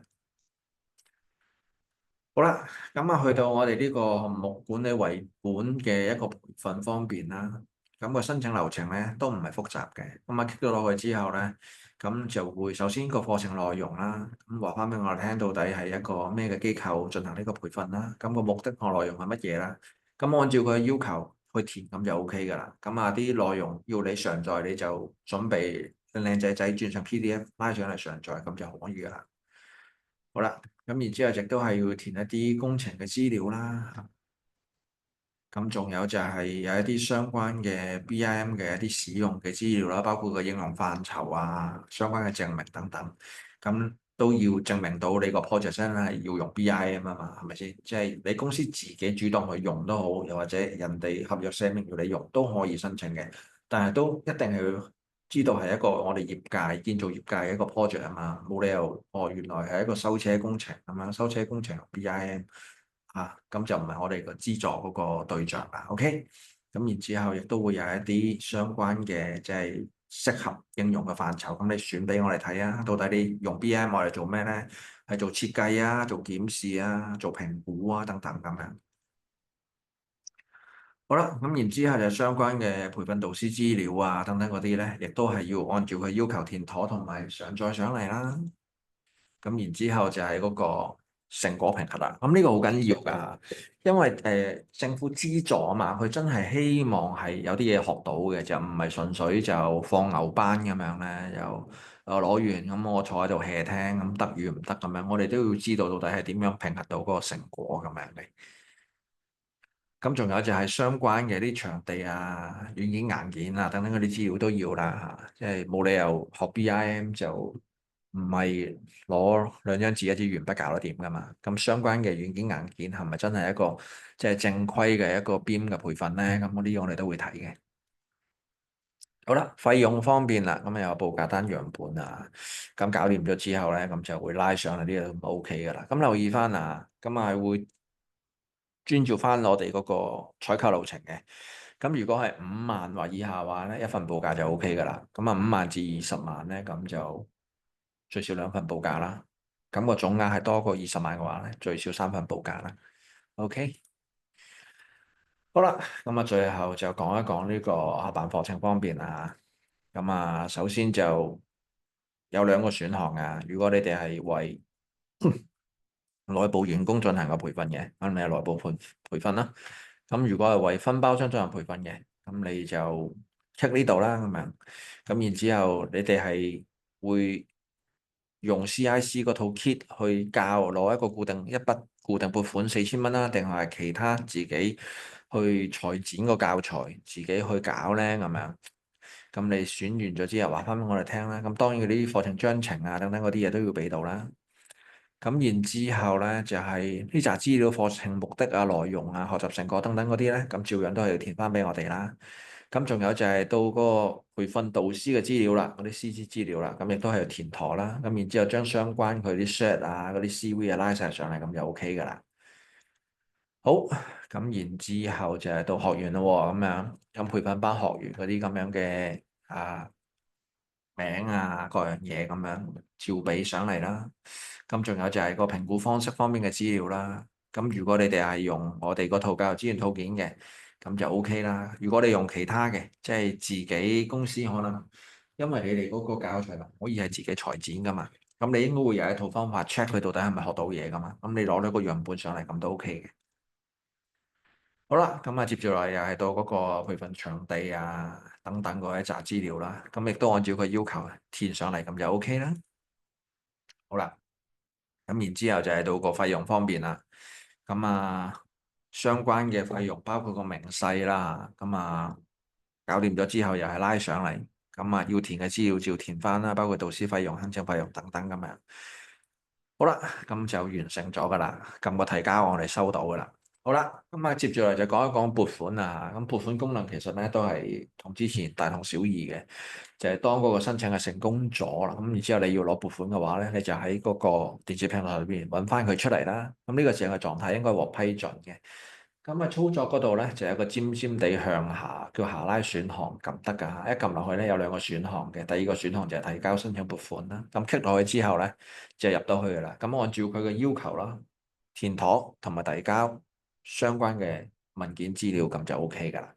好啦，咁啊去到我哋呢個項目管理為本嘅一個培訓方面啦，咁個申請流程咧都唔係複雜嘅，咁啊 click 咗落去之後咧，咁就會首先個課程內容啦，咁話翻俾我哋聽到底係一個咩嘅機構進行呢個培訓啦，咁個目的同內容係乜嘢啦，咁按照佢嘅要求去填咁就 OK 㗎啦，咁啊啲內容要你上載你就準備靚仔仔轉成 PDF 拉上嚟上載咁就可以㗎啦。好啦，咁然之後亦都係要填一啲工程嘅資料啦。咁仲有就係有一啲相關嘅 BIM 嘅一啲使用嘅資料啦，包括個應用範疇啊、相關嘅證明等等。咁都要證明到你個 project 真係要用 BIM 啊嘛，係咪先？即係你公司自己主動去用都好，又或者人哋合約寫明要你用都可以申請嘅。但係都一定係要知道係一個我哋業界建造業界嘅一個 project 啊嘛，冇理由原來係一個修車工程咁樣，修車工程 BIM。咁就唔係我哋個資助嗰個對象啦。OK，咁然之後亦都會有一啲相關嘅即係適合應用嘅範疇，咁你選俾我哋睇啊。到底你用 BIM 我哋做咩咧？係做設計啊、做檢視啊、做評估啊等等咁樣。好啦，咁然之後就相關嘅培訓導師資料啊等等嗰啲咧，亦都係要按照佢要求填妥同埋上載上嚟啦。咁然之後就係嗰個成果評核啦。咁呢個好緊要㗎，因為政府資助啊嘛，佢真係希望係有啲嘢學到嘅，就唔係純粹就放牛班咁樣咧，又攞完咁我坐喺度 hea 聽，咁得與唔得咁樣，我哋都要知道到底係點樣評核到嗰個成果咁樣嘅。咁仲有就係相關嘅啲場地啊、軟件硬件啊等等嗰啲資料都要啦嚇，即係冇理由學 BIM 就唔係攞兩張紙一支鉛筆搞得掂噶嘛。咁相關嘅軟件硬件係咪真係一個即係正規嘅一個 BIM 嘅培訓咧？咁嗰啲我哋都會睇嘅。好啦，費用方面啦，咁有報價單樣本啊，咁搞掂咗之後咧，咁就會拉上嚟呢度咁 OK 噶啦。咁留意翻啊，咁啊會遵照翻我哋嗰個採購流程嘅。咁如果係5萬或以下話咧，一份報價就 OK 噶啦。咁啊5萬至20萬咧，咁就最少2份報價啦。咁個總額係多過20萬嘅話咧，最少3份報價啦。OK，好啦，咁啊最後就講一講呢個合辦課程方面啊。咁啊，首先就有兩個選項啊。如果你哋係為內部員工進行嘅培訓嘅，咁你係內部培訓啦。咁如果係為分包商進行培訓嘅，咁你就 check 呢度啦，咁樣。咁然之後，你哋係會用 CIC 嗰套 kit 去教攞一個一筆固定撥款4000蚊啦，定係其他自己去裁剪個教材，自己去搞咧，咁樣。咁你選完咗之後，話翻俾我哋聽啦。咁當然呢啲課程章程啊等等嗰啲嘢都要俾到啦。咁然之後咧，就係呢紮資料、課程目的啊、內容啊、學習成果等等嗰啲咧，咁照樣都係要填翻俾我哋啦。咁仲有就係到嗰個培訓導師嘅資料啦，嗰啲師資資料啦，咁亦都係要填妥啦。咁然之後將相關佢啲 cert 啊、嗰啲 CV 啊拉晒上嚟，咁就 OK 㗎啦。好，咁然之後就係到學員咯喎，咁樣咁培訓班學員嗰啲咁樣嘅名啊，各樣嘢咁樣照俾上嚟啦。咁仲有就係個評估方式方面嘅資料啦。咁如果你哋係用我哋嗰套教育資源套件嘅，咁就 OK 啦。如果你用其他嘅，即係自己公司可能，因為你哋嗰個教材可以係自己裁剪噶嘛，咁你應該會有一套方法 check 佢到底係咪學到嘢噶嘛。咁你攞咗個樣本上嚟，咁都 OK 嘅。好啦，咁啊接住落嚟又係到嗰個培訓場地啊等等嗰一紮資料啦，咁亦都按照佢要求填上嚟，咁就 OK 啦。好啦，咁然之後就係到個費用方面啦，咁相關嘅費用包括個明細啦，咁搞掂咗之後又係拉上嚟，咁要填嘅資料照填翻啦，包括導師費用、行政費用等等咁樣。好啦，咁就完成咗噶啦，撳個提交我哋收到噶啦。好啦，咁接住嚟就講一講撥款啊。咁撥款功能其實咧都係同之前大同小異嘅，就係當嗰個申請係成功咗啦，咁然之後你要攞撥款嘅話咧，你就喺嗰個電子平台裏邊揾翻佢出嚟啦。咁呢個時候嘅狀態應該獲批准嘅。咁操作嗰度咧就有一個尖尖地向下叫下拉選項撳得㗎嚇，一撳落去咧有兩個選項嘅，第二個選項就係提交申請撥款啦。咁 click 落去之後咧就入到去㗎啦。咁按照佢嘅要求啦，填妥同埋遞交相關嘅文件資料，咁就 OK 㗎啦。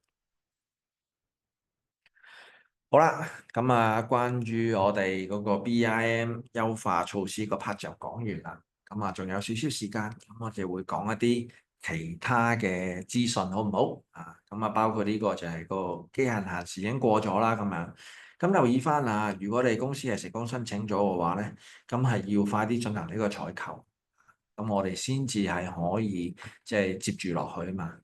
好啦，咁關於我哋嗰個 BIM 優化措施個 part 就講完啦。咁仲有少少時間，咁我哋會講一啲其他嘅資訊，好唔好？咁包括呢個就係個機械限時已經過咗啦，咁樣。咁留意翻如果你公司係成功申請咗嘅話咧，咁係要快啲進行呢個採購，咁我哋先至係可以即係接住落去啊嘛。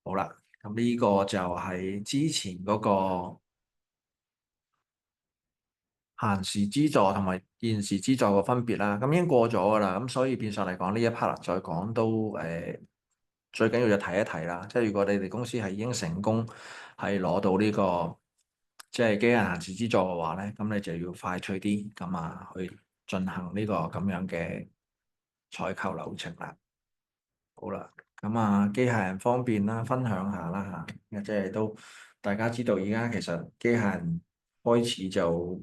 好啦，咁呢個就係之前嗰個閒時資助同埋現時資助嘅分別啦，咁已經過咗㗎啦，咁所以變相嚟講呢一 part 再講都最緊要就提一提啦，即係如果你哋公司係已經成功係攞到呢個即係機械閒時資助嘅話咧，咁你就要快脆啲咁去進行呢個咁樣嘅採購流程啦。好啦，咁機械人方面啦，分享下啦嚇，即係都大家知道而家其實機械人開始就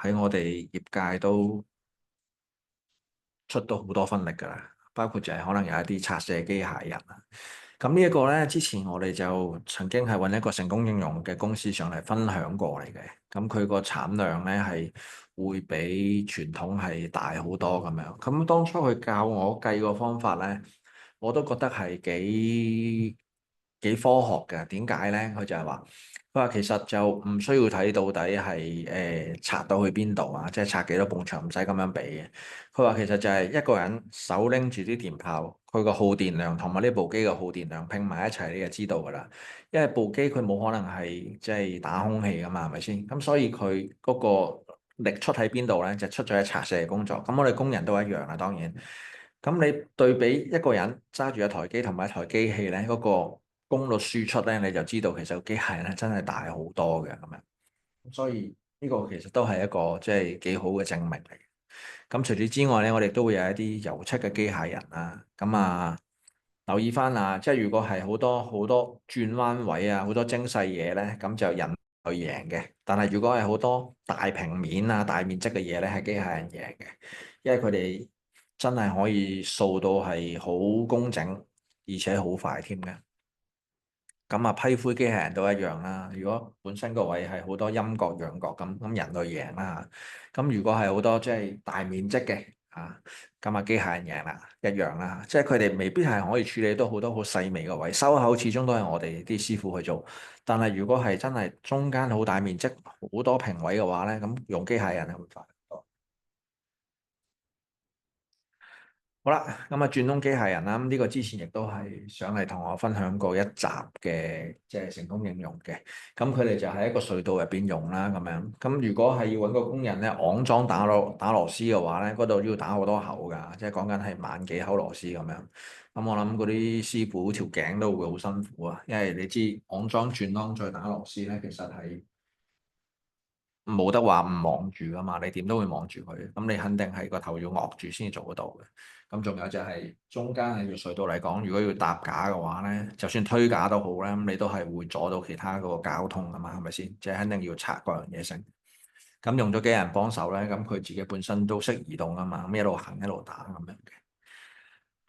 喺我哋業界都出到好多分力㗎啦，包括就係可能有一啲拆卸機械人啊。咁呢一個咧，之前我哋就曾經係揾一個成功應用嘅公司上嚟分享過嚟嘅。咁佢個產量咧係會比傳統係大好多咁樣。咁當初佢教我計個方法咧，我都覺得係幾科學嘅。點解咧？佢就係話。佢話其實就唔需要睇到底係拆到去邊度即係拆幾多埲牆，唔使咁樣比嘅。佢話其實就係一個人手拎住啲電炮，佢個耗電量同埋呢部機嘅耗電量拼埋一齊，你就知道㗎啦。因為部機佢冇可能係即係打空氣㗎嘛，係咪先？咁所以佢嗰個力出喺邊度咧，就出咗喺拆卸嘅工作。咁我哋工人都一樣啦，當然。咁你對比一個人揸住一台機同埋一台機器咧，嗰個功率輸出咧，你就知道其實個機械人咧真係大好多嘅咁樣。咁所以呢個其實都係一個即係幾好嘅證明嚟。咁除此之外咧，我哋都會有一啲油漆嘅機械人啊。咁留意翻即係如果係好多好多轉彎位好多精細嘢咧，咁就人去贏嘅。但係如果係好多大平面大面積嘅嘢咧，係機械人贏嘅，因為佢哋真係可以掃到係好工整，而且好快添嘅。咁批灰機械人都一樣啦。如果本身個位係好多陰角陽角咁人就贏啦。咁如果係好多即係大面積嘅咁機械人贏啦，一樣啦。即係佢哋未必係可以處理到好多好細微嘅位，收口始終都係我哋啲師傅去做。但係如果係真係中間好大面積好多平位嘅話咧，咁用機械人係會快。好好啦，咁啊轉通機械人啦，咁呢個之前亦都係上嚟同我分享過一集嘅，即係成功應用嘅。咁佢哋就喺一個隧道入邊用啦，咁樣。咁如果係要揾個工人咧，骯髒打螺絲嘅話咧，嗰度要打好多口㗎，即係講緊係萬幾口螺絲咁樣。咁我諗嗰啲師傅條頸都會好辛苦啊，因為你知骯髒轉窿再打螺絲咧，其實係冇得話唔望住噶嘛，你點都會望住佢，咁你肯定係個頭要昂住先至做得到嘅。咁仲有就係中間係條隧道嚟講，如果要搭架嘅話咧，就算推架都好咧，咁你都係會阻到其他嗰個交通噶嘛，係咪先？即係肯定要拆嗰樣嘢先。咁用咗機器人幫手咧，咁佢自己本身都識移動噶嘛，咁一路行一路打咁樣嘅。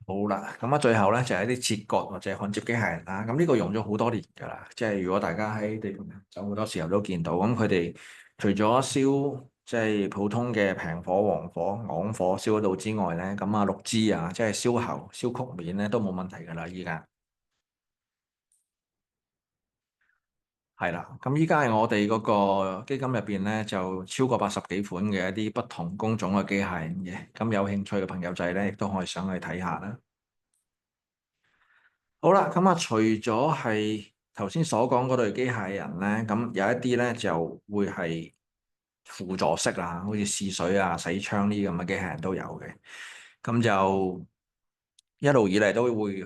好啦，咁啊最後咧就係一啲切割或者焊接機械人啦。咁呢個用咗好多年㗎啦，即係如果大家喺地盤走好多時候都見到，咁佢哋除咗燒即係普通嘅平火、黃火、昂火燒得到之外咧，咁啊綠枝啊，即係燒喉、燒曲面咧都冇問題㗎啦。依家係啦，咁依家係我哋嗰個基金入邊咧，就超過80幾款嘅一啲不同工種嘅機械人嘅。咁有興趣嘅朋友仔咧，亦都可以上去睇下啦。好啦，咁啊，除咗係頭先所講嗰類機械人咧，咁有一啲咧就會係輔助式啦，好似試水啊、洗窗呢啲咁嘅機械人都有嘅。咁就一路以嚟都會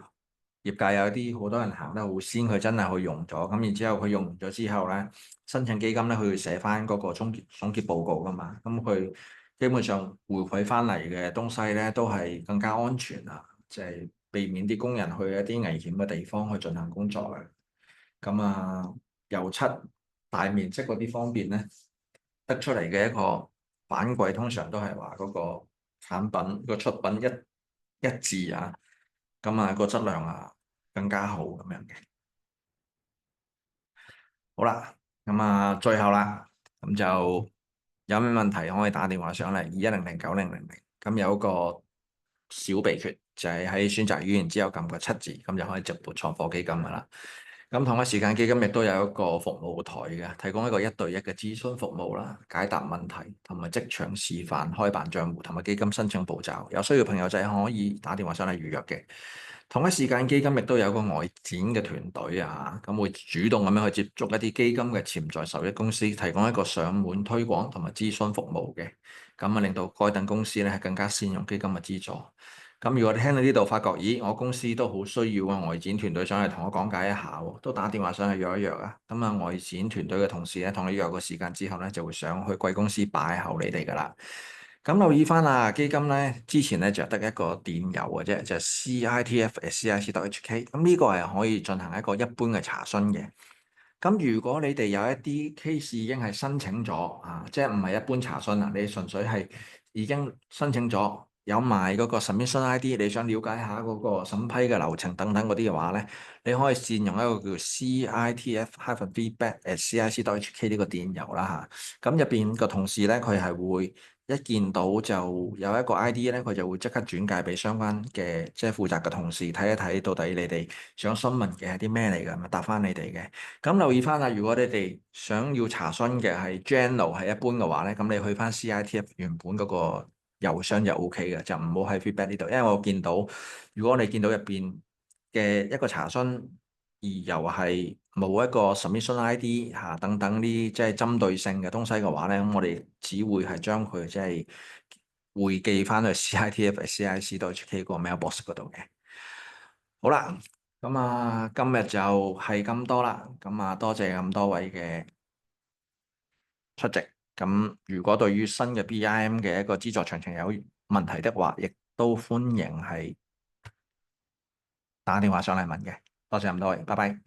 業界有啲好多人行得好先，佢真係去用咗，咁然之後佢用完咗之後咧，申請基金咧，佢要寫翻嗰個總結報告噶嘛，咁佢基本上回饋翻嚟嘅東西咧，都係更加安全啊，即係避免啲工人去一啲危險嘅地方去進行工作嘅。咁啊，油漆大面積嗰啲方面咧，得出嚟嘅一個反饋通常都係話嗰個產品個出品一致啊，咁啊個質量啊更加好咁樣嘅。好啦，咁啊最後啦，咁就有咩問題可以打電話上嚟21009000，咁有一個小秘訣就係喺選擇語言之後撳個7字，咁就可以直撥創科基金噶啦。咁同一時間基金亦都有一個服務台嘅，提供一個1對1嘅諮詢服務啦，解答問題同埋即場示範開辦賬戶同埋基金申請步驟。有需要朋友仔可以打電話上嚟預約嘅。同一時間基金亦都有個外展嘅團隊啊，咁會主動咁樣去接觸一啲基金嘅潛在受益公司，提供一個上門推廣同埋諮詢服務嘅，咁啊令到該等公司咧係更加善用基金嘅資助。咁如果你聽到呢度發覺，咦，我公司都好需要個外展團隊上嚟同我講解一下喎，都打電話上去約一約啊。咁啊，外展團隊嘅同事咧，同你約個時間之後咧，就會上去貴公司拜候你哋噶啦。咁留意翻啊，基金咧之前咧就得一個電郵嘅啫，就係 citf@cic.hk。咁呢個係可以進行一個一般嘅查詢嘅。咁如果你哋有一啲 case 已經係申請咗啊，即係唔係一般查詢啦，你純粹係已經申請咗，有埋嗰個 submission ID，你想了解下嗰個審批嘅流程等等嗰啲嘅話咧，你可以善用一個叫 citf-feedback@cic.hk 呢個電郵啦嚇。咁入邊個同事咧，佢係會一見到就有一個 ID 咧，佢就會即刻轉介俾相關嘅即係負責嘅同事睇一睇，到底你哋想詢問嘅係啲咩嚟㗎，咪答翻你哋嘅。咁留意翻啦，如果你哋想要查詢嘅係 general 係一般嘅話咧，咁你去翻 CITF 原本嗰個郵箱就 OK 嘅，就唔好喺 feedback 呢度，因為我見到如果你見到入邊嘅一個查詢，而又係冇一個 submission ID 嚇等等啲即係針對性嘅東西嘅話咧，咁我哋只會係將佢即係匯寄翻去 CITF@CIC.HK 個 mailbox 嗰度嘅。好啦。咁啊，今日就係咁多啦。咁啊，多謝咁多位嘅出席。咁如果對於新嘅 BIM 嘅一個資助詳情有問題的話，亦都歡迎係打電話上嚟問嘅。多謝咁多位，拜拜。